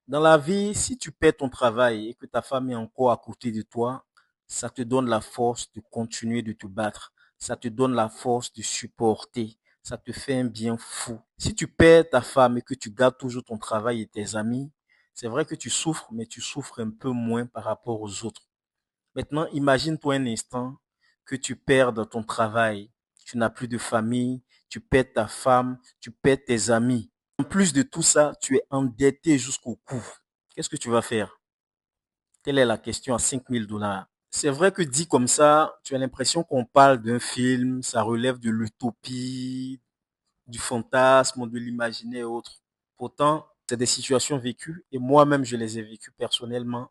Dans la vie, si tu perds ton travail et que ta femme est encore à côté de toi, ça te donne la force de continuer de te battre. Ça te donne la force de supporter. Ça te fait un bien fou. Si tu perds ta femme et que tu gardes toujours ton travail et tes amis, c'est vrai que tu souffres, mais tu souffres un peu moins par rapport aux autres. Maintenant, imagine-toi un instant que tu perds ton travail, tu n'as plus de famille, tu perds ta femme, tu perds tes amis. En plus de tout ça, tu es endetté jusqu'au cou. Qu'est-ce que tu vas faire? Telle est la question à 5 000 $. C'est vrai que dit comme ça, tu as l'impression qu'on parle d'un film, ça relève de l'utopie, du fantasme, de l'imaginaire et autres. Pourtant, c'est des situations vécues et moi-même, je les ai vécues personnellement.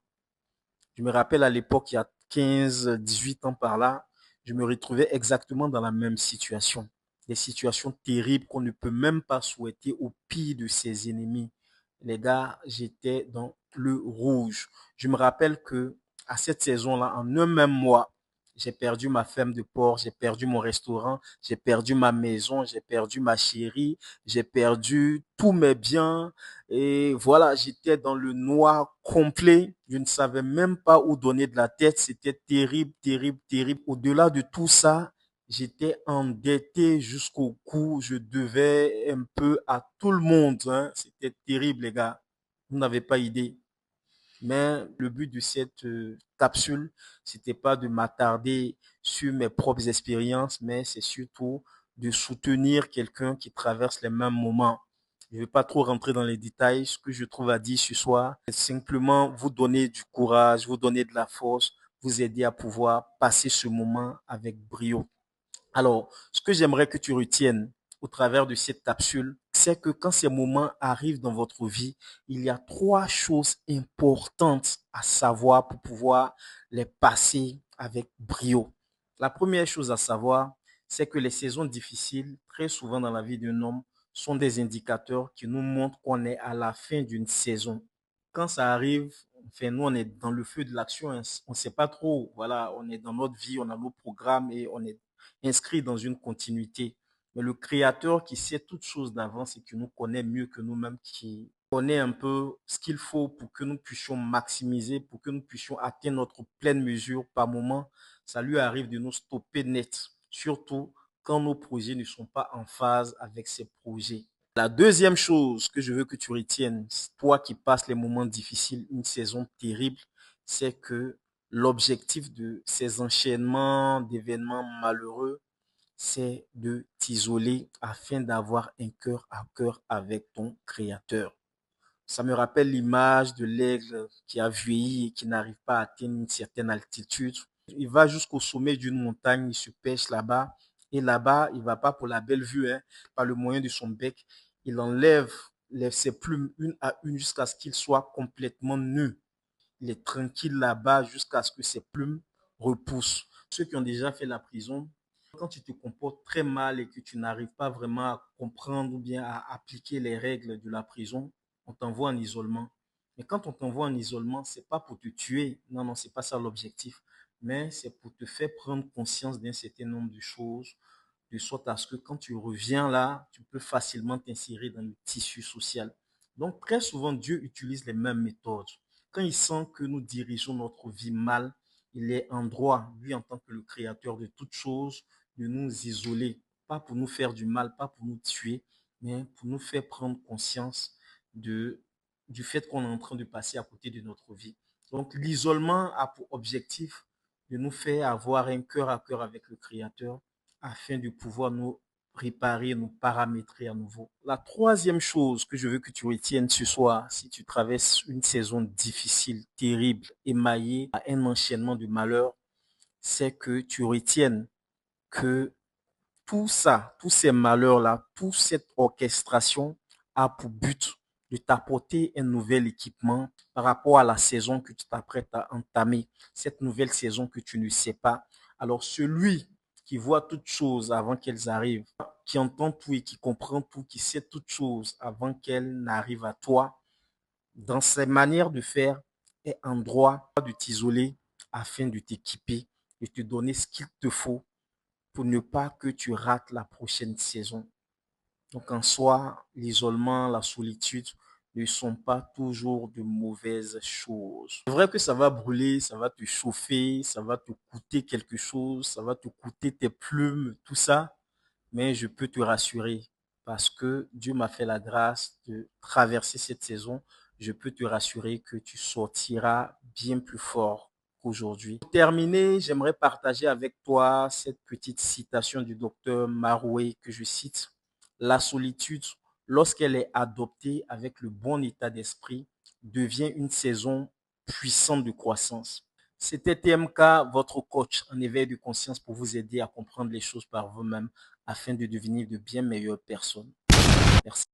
Je me rappelle à l'époque, il y a 15, 18 ans par là, je me retrouvais exactement dans la même situation. Des situations terribles qu'on ne peut même pas souhaiter au pire de ses ennemis. Les gars, j'étais dans le rouge. Je me rappelle que à cette saison-là, en un même mois, j'ai perdu ma ferme de porc, j'ai perdu mon restaurant, j'ai perdu ma maison, j'ai perdu ma chérie, j'ai perdu tous mes biens, et voilà, j'étais dans le noir complet. Je ne savais même pas où donner de la tête. C'était terrible, terrible, terrible. Au-delà de tout ça, j'étais endetté jusqu'au cou. Je devais un peu à tout le monde, hein. C'était terrible, les gars. Vous n'avez pas idée. Mais le but de cette capsule, c'était pas de m'attarder sur mes propres expériences, mais c'est surtout de soutenir quelqu'un qui traverse les mêmes moments. Je ne vais pas trop rentrer dans les détails. Ce que je trouve à dire ce soir, c'est simplement vous donner du courage, vous donner de la force, vous aider à pouvoir passer ce moment avec brio. Alors, ce que j'aimerais que tu retiennes au travers de cette capsule, c'est que quand ces moments arrivent dans votre vie, il y a trois choses importantes à savoir pour pouvoir les passer avec brio. La première chose à savoir, c'est que les saisons difficiles, très souvent dans la vie d'un homme, sont des indicateurs qui nous montrent qu'on est à la fin d'une saison. Quand ça arrive, enfin, nous, on est dans le feu de l'action, on ne sait pas trop. Voilà, on est dans notre vie, on a nos programmes et on est inscrit dans une continuité. Mais le Créateur qui sait toutes choses d'avance et qui nous connaît mieux que nous-mêmes, qui connaît un peu ce qu'il faut pour que nous puissions maximiser, pour que nous puissions atteindre notre pleine mesure par moment, ça lui arrive de nous stopper net, surtout quand nos projets ne sont pas en phase avec ses projets. La deuxième chose que je veux que tu retiennes, toi qui passes les moments difficiles, une saison terrible, c'est que l'objectif de ces enchaînements d'événements malheureux, c'est de t'isoler afin d'avoir un cœur à cœur avec ton créateur. Ça me rappelle l'image de l'aigle qui a vieilli et qui n'arrive pas à atteindre une certaine altitude. Il va jusqu'au sommet d'une montagne, il se pêche là-bas. Et là-bas, il ne va pas pour la belle vue, hein, par le moyen de son bec. Il enlève ses plumes une à une jusqu'à ce qu'il soit complètement nu. Il est tranquille là-bas jusqu'à ce que ses plumes repoussent. Ceux qui ont déjà fait la prison, quand tu te comportes très mal et que tu n'arrives pas vraiment à comprendre ou bien à appliquer les règles de la prison, on t'envoie en isolement. Mais quand on t'envoie en isolement, c'est pas pour te tuer. Non, non, c'est pas ça l'objectif. Mais c'est pour te faire prendre conscience d'un certain nombre de choses, de sorte à ce que quand tu reviens là, tu peux facilement t'insérer dans le tissu social. Donc, très souvent, Dieu utilise les mêmes méthodes. Quand il sent que nous dirigeons notre vie mal, il est en droit, lui en tant que le créateur de toutes choses, de nous isoler, pas pour nous faire du mal, pas pour nous tuer, mais pour nous faire prendre conscience de, du fait qu'on est en train de passer à côté de notre vie. Donc l'isolement a pour objectif de nous faire avoir un cœur à cœur avec le Créateur afin de pouvoir nous réparer, nous paramétrer à nouveau. La troisième chose que je veux que tu retiennes ce soir, si tu traverses une saison difficile, terrible, émaillée à un enchaînement de malheurs, c'est que tu retiennes que tout ça, tous ces malheurs-là, toute cette orchestration a pour but de t'apporter un nouvel équipement par rapport à la saison que tu t'apprêtes à entamer, cette nouvelle saison que tu ne sais pas. Alors celui qui voit toutes choses avant qu'elles arrivent, qui entend tout et qui comprend tout, qui sait toutes choses avant qu'elles n'arrivent à toi, dans ses manières de faire, est en droit de t'isoler afin de t'équiper, de te donner ce qu'il te faut pour ne pas que tu rates la prochaine saison. Donc en soi, l'isolement, la solitude ne sont pas toujours de mauvaises choses. C'est vrai que ça va brûler, ça va te chauffer, ça va te coûter quelque chose, ça va te coûter tes plumes, tout ça, mais je peux te rassurer parce que Dieu m'a fait la grâce de traverser cette saison. Je peux te rassurer que tu sortiras bien plus fort qu'aujourd'hui. Pour terminer, j'aimerais partager avec toi cette petite citation du docteur Marouet que je cite. La solitude, lorsqu'elle est adoptée avec le bon état d'esprit, devient une saison puissante de croissance. C'était TMK, votre coach en éveil de conscience pour vous aider à comprendre les choses par vous-même afin de devenir de bien meilleures personnes. Merci.